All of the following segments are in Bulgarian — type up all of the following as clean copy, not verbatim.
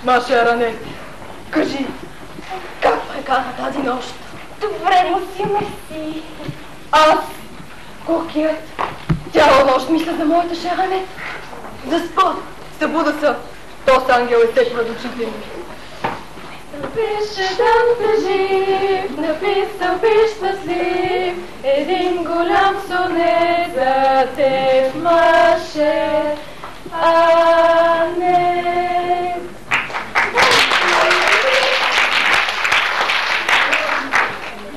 Маша Ранет, кажи, как прекара тази нощ? Добре му си, мерси. Аз, кокият, цяла нощ мисля за моята Шаранет. Да спа, събуда се, то с ангел е пред очите ми. Пише да жив, написал би щастлив, един голям сонет за теб, Маше Ранет.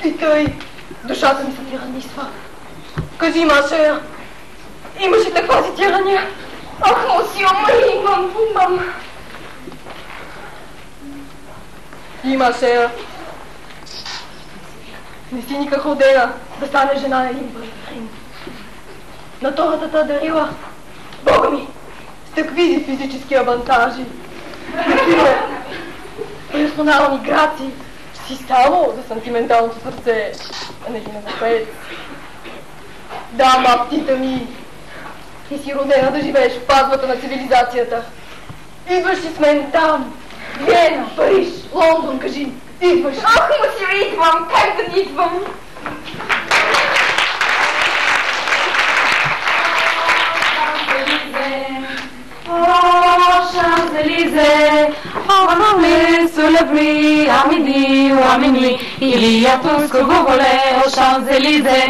И тъй, душата ми се тиранисва. Кажи, Маша, имаш ли таква си тирания? Ох, мусио, имам. Имаше. Не си никак родена да стане жена на един парифрин. На тората та дарила, Бога ми, с такви физически авантажи. Такива персонални грации. Ще си само за сантименталното сърце, а не на запец. Да, маптита ми, ти си родена да живееш в пазвата на цивилизацията. Идваш ли с мен там? Виена, Париж, Лондон, кажи, идваш. Ох, мусио, идвам, как да не идвам? Champs-Élysées, emmenez sous le bruit, à minuit, il y a tout ce que vous voulez aux Champs-Élysées.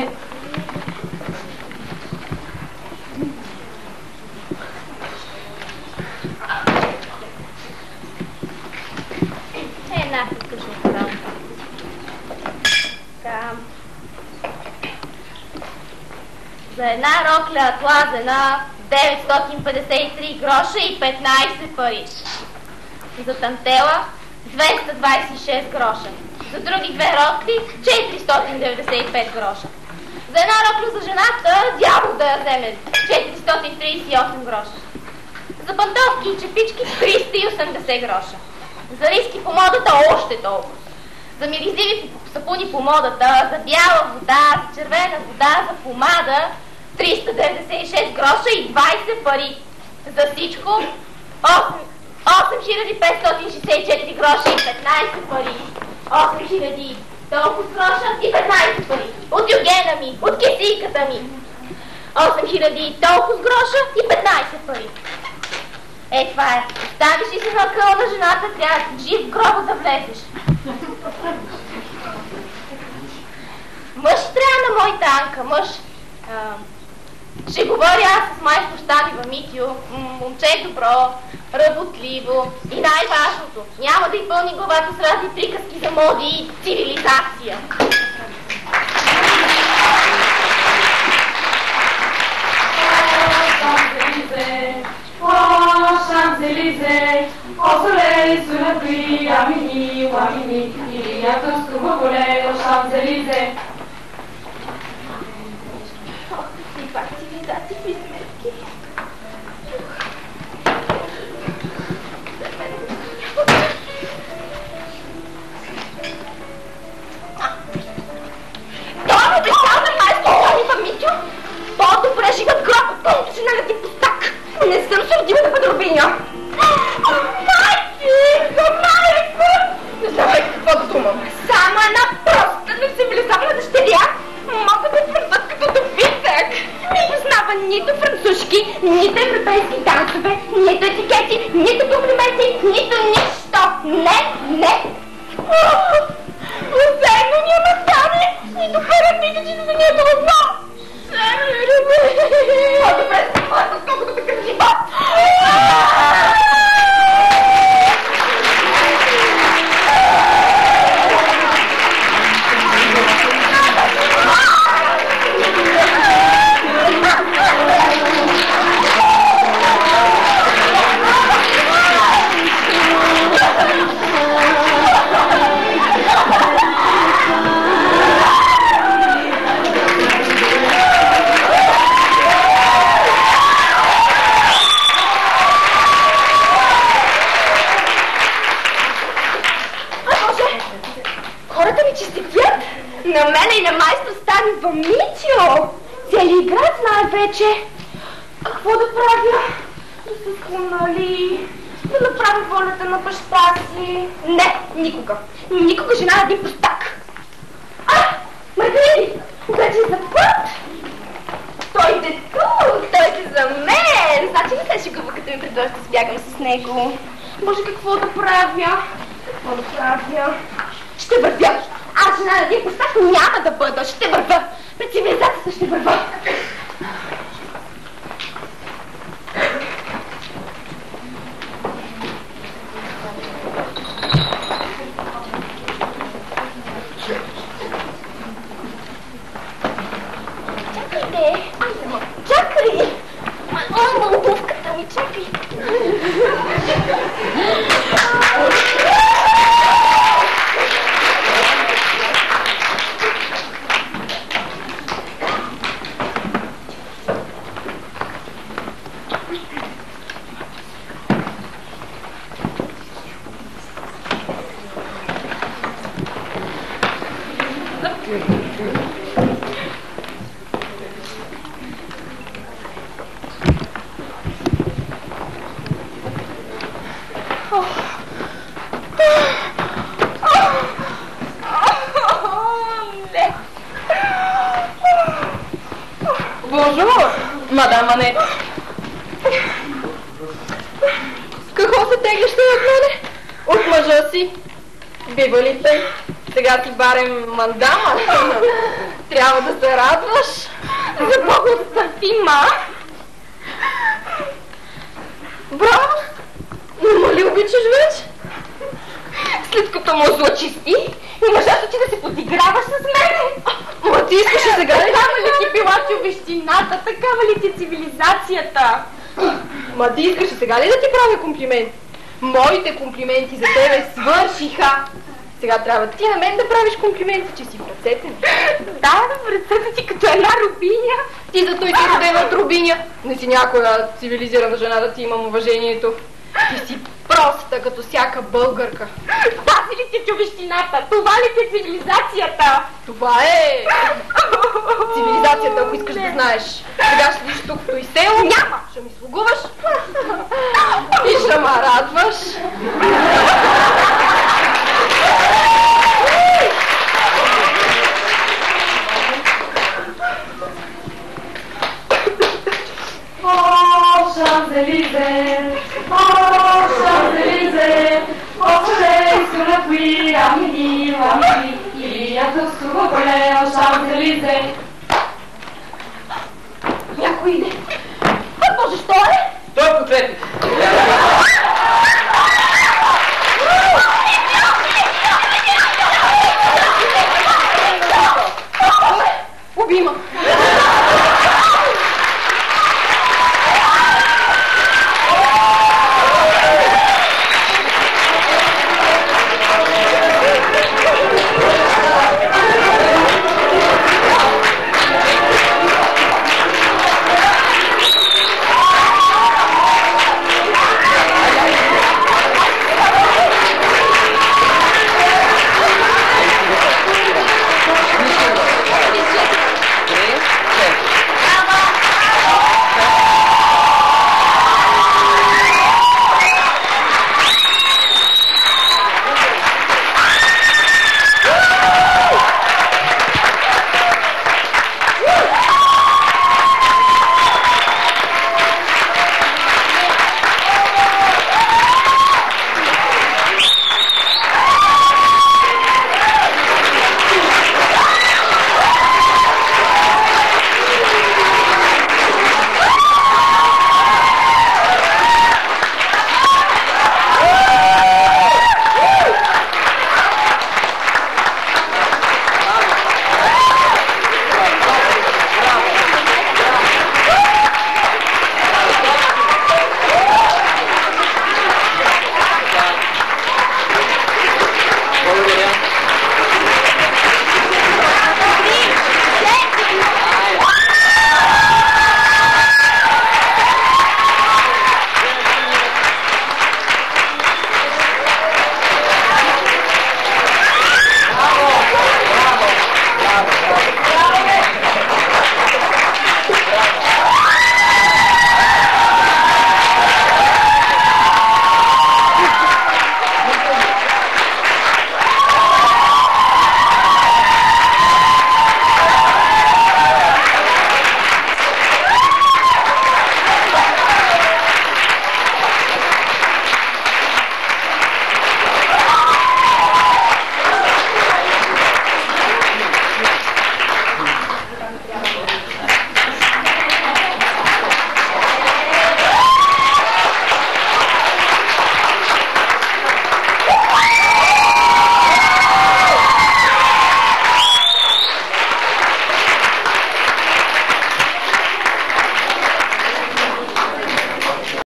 За една рокля атлазена 953 гроша и 15 пари. За тантела 226 гроша. За други две рокли 495 гроша. За една рокля за жената дявол да я вземе 438 гроша. За пантовки и чепички 380 гроша. За риски по модата още толкова. За миризливи сапуни по модата, за бяла вода, за червена вода, за помада 396 гроша и 20 пари. За всичко 8564 гроша и 15 пари. 8000 толкова гроша и 15 пари. От югена ми, от кесийката ми. 8000 толкова гроша и 15 пари. Е, това е. Ставиш ли си на къл на жената, трябва жив в гроба да влезеш. Мъж трябва на моята Анка, мъж. Ще говоря аз с майсто Щаби Митю, момче добро, работливо и най-важното, няма да й пълни главата с разни приказки за моди и цивилизация. Champs-Élysées, au soleil, sous la pluie, à minuit, il y a tout ce que vous voulez aux Champs-Élysées. Това ми обещал на майсто Станива Митю. По-добре живат гроб, отколкото си налети пустак. Не съм сърдива да подробиня. Майко! Не знам какво да думам. Само една проста, но цивилизована дъщеря мога да твърдат като добитък. Не познава нито французски, нито европейски танцове, нито етикети, нито комплименти, нито нищо. Не! Заедно няма стане, нито хвърят, нито че за нето възно. По-добре се хвърта, колкото такъв живот. На мене и на майстор Станива Митю. Целият град знае вече. Какво да правя? се склонали да направи волята на баща си. Не, никога. Никога жена на един простак. Маргариди, вече за път. Той иде тук, той е за мен. Значи не се шегува, като ми предложи да сбягам с него. Може какво да правя? Какво да правя? Ще вървя. Аз жена на един простак няма да бъда. Ще вървя. Пред цивилизацията ще вървя. Чакай! Обувката ми, чакай! Бонжур, мадам Анет. Какво се теглиш от мене? От мъжа си. Бива ли те? Сега ти барем мандама. Трябва да се радваш. За Бога отстъпи, ма! Браво! Но ли обичаш вече? След като му злочисти, имаш аз ти да се подиграваш с мене. Ма ти искаш сега ли? Такава ли ти била човещината? Такава ли ти цивилизацията? Ма ти искаш сега ли да ти правя комплимент? Моите комплименти за тебе свършиха. Сега трябва ти на мен да правиш комплименти, че си в ръцете ми. Да, в ръцете ти като една рубиня. Ти зато и си родена от рубиня. Не си някоя цивилизирана жена да ти имам уважението. Ти си проста, като всяка българка. Тази ли ти човещината? Това ли ти цивилизацията? Това е цивилизацията, ако искаш да знаеш. Сега ще видиш тук в той село. Няма! Ще ми слугуваш и ще ме радваш. Champs-Élysées, oh Champs-Élysées, au soleil sur la pluie, à midi, il y a tout sous vos volets, aux Champs-Élysées. Някой иде. Боже, що е? Той подкрепи.